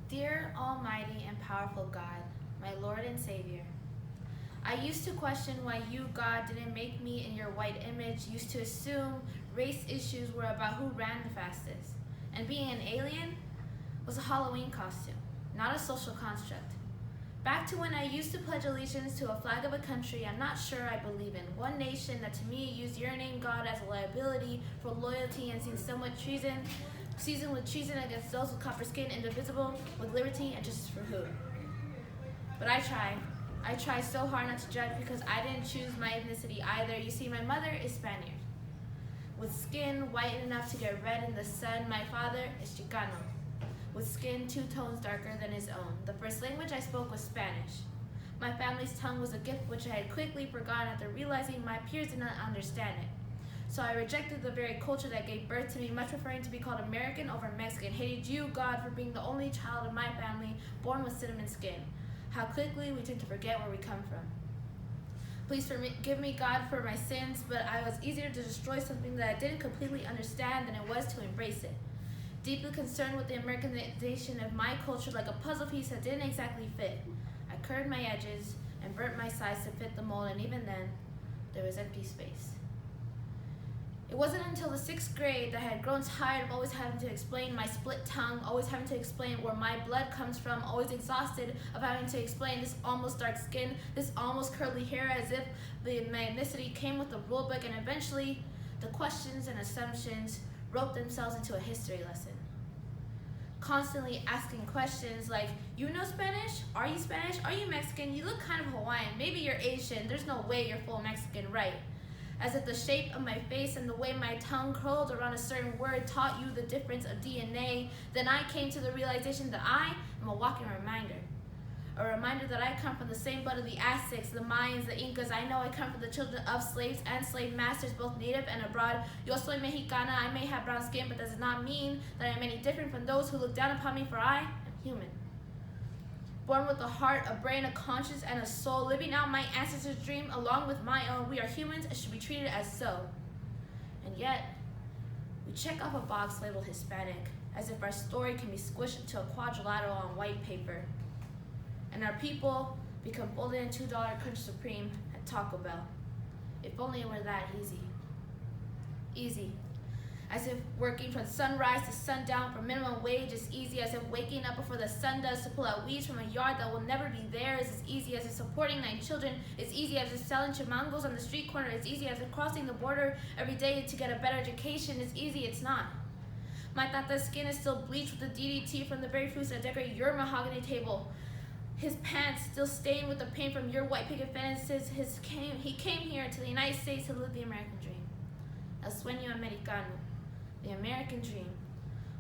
Dear Almighty and powerful God, my Lord and Savior, I used to question why you, God, didn't make me in your white image, used to assume race issues were about who ran the fastest, and being an alien was a Halloween costume, not a social construct. Back to when I used to pledge allegiance to a flag of a country I'm not sure I believe in, one nation that to me used your name, God, as a liability for loyalty and seen somewhat seasoned with treason against those with copper skin, indivisible, with liberty and justice for who? But I tried. I tried so hard not to judge because I didn't choose my ethnicity either. You see, my mother is Spaniard, with skin white enough to get red in the sun. My father is Chicano, with skin 2 tones darker than his own. The first language I spoke was Spanish. My family's tongue was a gift which I had quickly forgotten after realizing my peers did not understand it. So I rejected the very culture that gave birth to me, much preferring to be called American over Mexican. Hated you, God, for being the only child of my family born with cinnamon skin. How quickly we tend to forget where we come from. Please forgive me, God, for my sins, but I was easier to destroy something that I didn't completely understand than it was to embrace it. Deeply concerned with the Americanization of my culture like a puzzle piece that didn't exactly fit. I curved my edges and burnt my sides to fit the mold, and even then, there was empty space. It wasn't until the 6th grade that I had grown tired of always having to explain my split tongue, always having to explain where my blood comes from, always exhausted of having to explain this almost dark skin, this almost curly hair, as if my ethnicity came with the rule book, and eventually the questions and assumptions wrote themselves into a history lesson. Constantly asking questions like, you know Spanish? Are you Spanish? Are you Mexican? You look kind of Hawaiian. Maybe you're Asian. There's no way you're full Mexican, right? As if the shape of my face and the way my tongue curled around a certain word taught you the difference of DNA. Then I came to the realization that I am a walking reminder. A reminder that I come from the same blood of the Aztecs, the Mayans, the Incas. I know I come from the children of slaves and slave masters, both native and abroad. Yo soy mexicana. I may have brown skin, but that does not mean that I am any different from those who look down upon me, for I am human. Born with a heart, a brain, a conscience, and a soul, living out my ancestors' dream along with my own. We are humans and should be treated as so. And yet, we check off a box labeled Hispanic, as if our story can be squished into a quadrilateral on white paper. And our people become folded in $2 Crunch Supreme at Taco Bell. If only it were that easy. Easy. As if working from sunrise to sundown for minimum wage is easy, as if waking up before the sun does to pull out weeds from a yard that will never be theirs is easy, as if supporting 9 children is easy, as if selling chimangos on the street corner is easy, as if crossing the border every day to get a better education is easy. It's not. My tata's skin is still bleached with the DDT from the very fruits that decorate your mahogany table. His pants still stained with the paint from your white picket fences. He came here to the United States to live the American dream. El sueño americano. The American dream.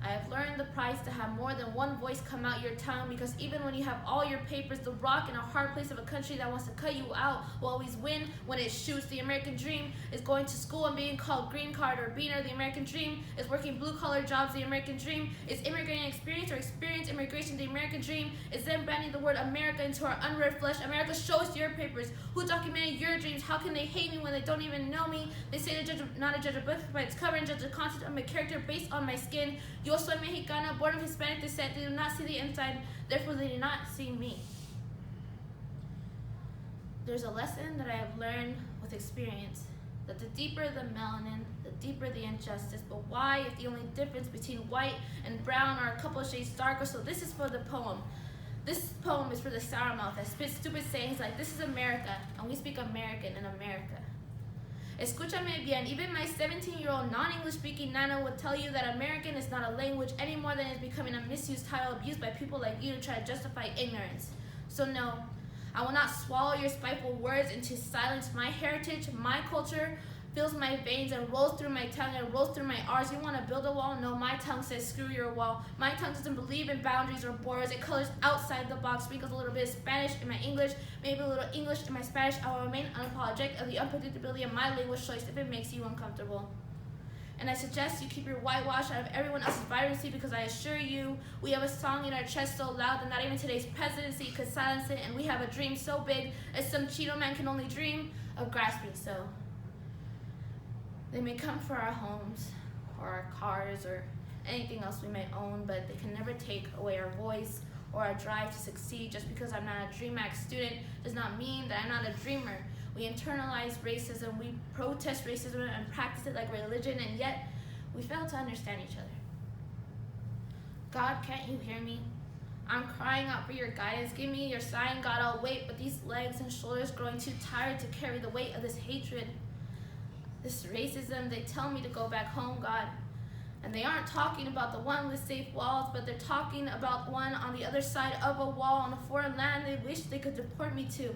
I have learned the price to have more than one voice come out your tongue, because even when you have all your papers, the rock in a hard place of a country that wants to cut you out will always win when it shoots. The American dream is going to school and being called green card or beaner. The American dream is working blue-collar jobs. The American dream is immigrating experience or experience immigration. The American dream is then branding the word America into our unread flesh. America, show us your papers. Who documented your dreams? How can they hate me when they don't even know me? They say to judge, not to judge a book by its cover and judge the content of my character based on my skin. Yo soy mexicana, born of Hispanic descent. They do not see the inside, therefore they do not see me. There's a lesson that I have learned with experience, that the deeper the melanin, the deeper the injustice. But why, if the only difference between white and brown are a couple of shades darker? So this is for the poem. This poem is for the sour mouth that spits stupid sayings like, this is America, and we speak American in America. Escúchame bien, even my 17-year-old non-English speaking nana would tell you that American is not a language any more than it is becoming a misused title abused by people like you to try to justify ignorance. So no, I will not swallow your spiteful words into silence. My heritage, my culture, fills my veins and rolls through my tongue and rolls through my R's. You want to build a wall? No, my tongue says screw your wall. My tongue doesn't believe in boundaries or borders. It colors outside the box, sprinkles a little bit of Spanish in my English, maybe a little English in my Spanish. I will remain unapologetic of the unpredictability of my language choice if it makes you uncomfortable. And I suggest you keep your whitewash out of everyone else's vibrancy, because I assure you, we have a song in our chest so loud that not even today's presidency could silence it, and we have a dream so big as some Cheeto man can only dream of grasping so. They may come for our homes, or our cars, or anything else we may own, but they can never take away our voice, or a drive to succeed. Just because I'm not a DreamAct student does not mean that I'm not a dreamer. We internalize racism, we protest racism and practice it like religion, and yet we fail to understand each other. God, can't you hear me? I'm crying out for your guidance. Give me your sign, God, I'll wait, but these legs and shoulders growing too tired to carry the weight of this hatred, this racism. They tell me to go back home, God. And they aren't talking about the one with safe walls, but they're talking about one on the other side of a wall on a foreign land they wish they could deport me to.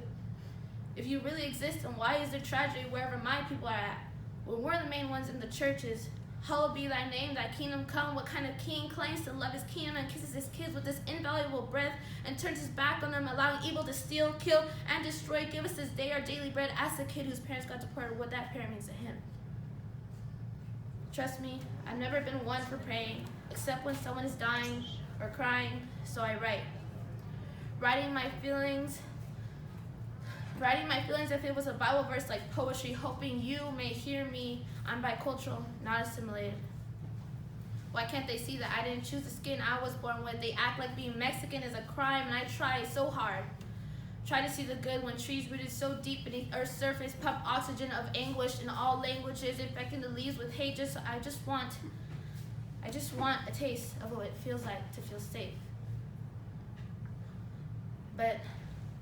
If you really exist, then why is there tragedy wherever my people are at? When we're the main ones in the churches. Hallowed be thy name, thy kingdom come. What kind of king claims to love his kingdom and kisses his kids with this invaluable breath and turns his back on them, allowing evil to steal, kill, and destroy? Give us this day our daily bread. Ask the kid whose parents got deported what that parent means to him. Trust me, I've never been one for praying, except when someone is dying or crying, so I write. Writing my feelings if it was a Bible verse like poetry, hoping you may hear me. I'm bicultural, not assimilated. Why can't they see that I didn't choose the skin I was born with? They act like being Mexican is a crime, and I try so hard. Try to see the good when trees rooted so deep beneath Earth's surface pump oxygen of anguish in all languages, infecting the leaves with hate. I just want a taste of what it feels like to feel safe. But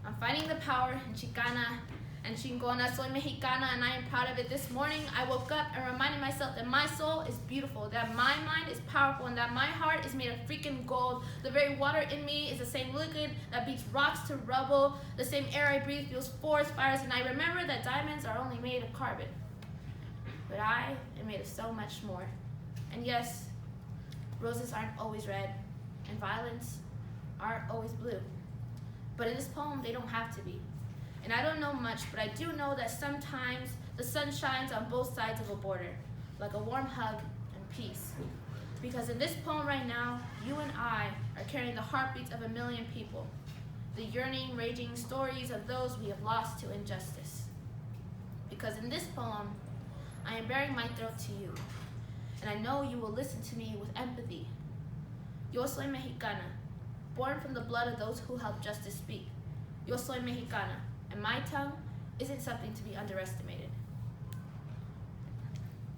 I'm finding the power in Chicana and Chingona. Soy Mexicana, and I am proud of it. This morning, I woke up and reminded myself that my soul is beautiful, that my mind is powerful, and that my heart is made of freaking gold. The very water in me is the same liquid that beats rocks to rubble. The same air I breathe fuels forest fires, and I remember that diamonds are only made of carbon. But I am made of so much more. And yes, roses aren't always red, and violets aren't always blue. But in this poem, they don't have to be. And I don't know much, but I do know that sometimes the sun shines on both sides of a border, like a warm hug and peace. Because in this poem right now, you and I are carrying the heartbeats of a million people, the yearning, raging stories of those we have lost to injustice. Because in this poem, I am bearing my throat to you, and I know you will listen to me with empathy. Yo soy Mexicana, born from the blood of those who helped justice speak. Yo soy Mexicana, and my tongue isn't something to be underestimated.